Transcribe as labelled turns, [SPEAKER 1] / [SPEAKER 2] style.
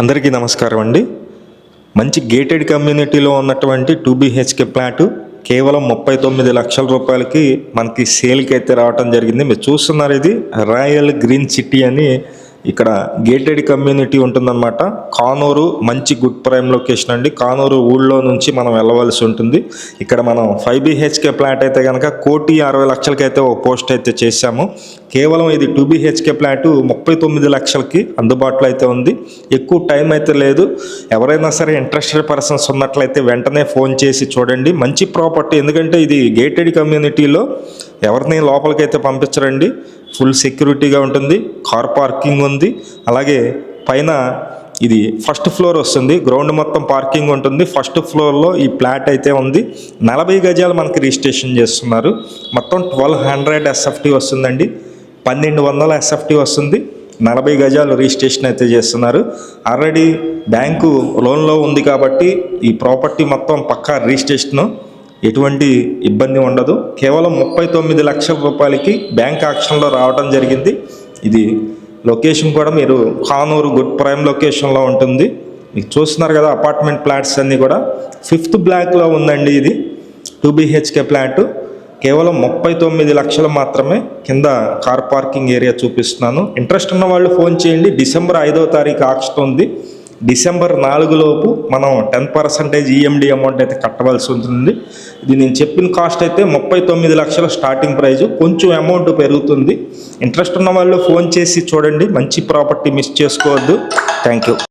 [SPEAKER 1] అందరికీ నమస్కారం అండి. మంచి గేటెడ్ కమ్యూనిటీలో ఉన్నటువంటి 2 BHK ఫ్లాటు కేవలం 39 లక్షల రూపాయలకి మనకి సేల్కి అయితే రావటం జరిగింది. మీరు చూస్తున్నారు, ఇది రాయల్ గ్రీన్ సిటీ అని ఇక్కడ గేటెడ్ కమ్యూనిటీ ఉంటుందన్నమాట. కానూరు మంచి గుడ్ ప్రైమ్ లొకేషన్ అండి. కానూరు ఊళ్ళో నుంచి మనం వెళ్ళవలసి ఉంటుంది. ఇక్కడ మనం 5 BHK ఫ్లాట్ అయితే కనుక 1,60,00,000కి అయితే ఒక పోస్ట్ అయితే చేశాము. కేవలం ఇది 2 BHK ఫ్లాటు 39 లక్షలకి అందుబాటులో అయితే ఉంది. ఎక్కువ టైం అయితే లేదు. ఎవరైనా సరే ఇంట్రెస్టెడ్ పర్సన్స్ ఉన్నట్లయితే వెంటనే ఫోన్ చేసి చూడండి. మంచి ప్రాపర్టీ, ఎందుకంటే ఇది గేటెడ్ కమ్యూనిటీలో ఎవరిని లోపలికైతే పంపించరండి. ఫుల్ సెక్యూరిటీగా ఉంటుంది. కార్ పార్కింగ్ ఉంది. అలాగే పైన ఇది ఫస్ట్ ఫ్లోర్ వస్తుంది. గ్రౌండ్ మొత్తం పార్కింగ్ ఉంటుంది. ఫస్ట్ ఫ్లోర్లో ఈ ఫ్లాట్ అయితే ఉంది. 40 గజాలు మనకి రిజిస్ట్రేషన్ చేస్తున్నారు. మొత్తం 1200 SFT వస్తుందండి. 1200 SFT వస్తుంది. 40 గజాలు రిజిస్ట్రేషన్ అయితే చేస్తున్నారు. ఆల్రెడీ బ్యాంకు లోన్లో ఉంది కాబట్టి ఈ ప్రాపర్టీ మొత్తం పక్కా రిజిస్ట్రేషను, ఎటువంటి ఇబ్బంది ఉండదు. కేవలం 39 లక్షల రూపాయలకి బ్యాంక్ ఆక్షన్లో రావడం జరిగింది. ఇది లొకేషన్ కూడా మీరు కానూరు గుడ్ ప్రైమ్ లొకేషన్లో ఉంటుంది. మీకు చూస్తున్నారు కదా, అపార్ట్మెంట్ ఫ్లాట్స్ అన్నీ కూడా 5th బ్లాక్లో ఉందండి. ఇది 2 BHK ఫ్లాట్ కేవలం 39 లక్షలు మాత్రమే. కింద కార్ పార్కింగ్ ఏరియా చూపిస్తున్నాను. ఇంట్రెస్ట్ ఉన్న వాళ్ళు ఫోన్ చేయండి. డిసెంబర్ 5వ తారీఖు ఆక్షన్ ఉంది. డిసెంబర్ 4 లోపు మనం 10% EMD అమౌంట్ అయితే కట్టవలసి ఉంటుంది. ఇది నేను చెప్పిన కాస్ట్ అయితే 39 లక్షల స్టార్టింగ్ ప్రైజు. కొంచెం అమౌంట్ పెరుగుతుంది. ఇంట్రెస్ట్ ఉన్న వాళ్ళు ఫోన్ చేసి చూడండి. మంచి ప్రాపర్టీ మిస్ చేసుకోవద్దు. Thank you.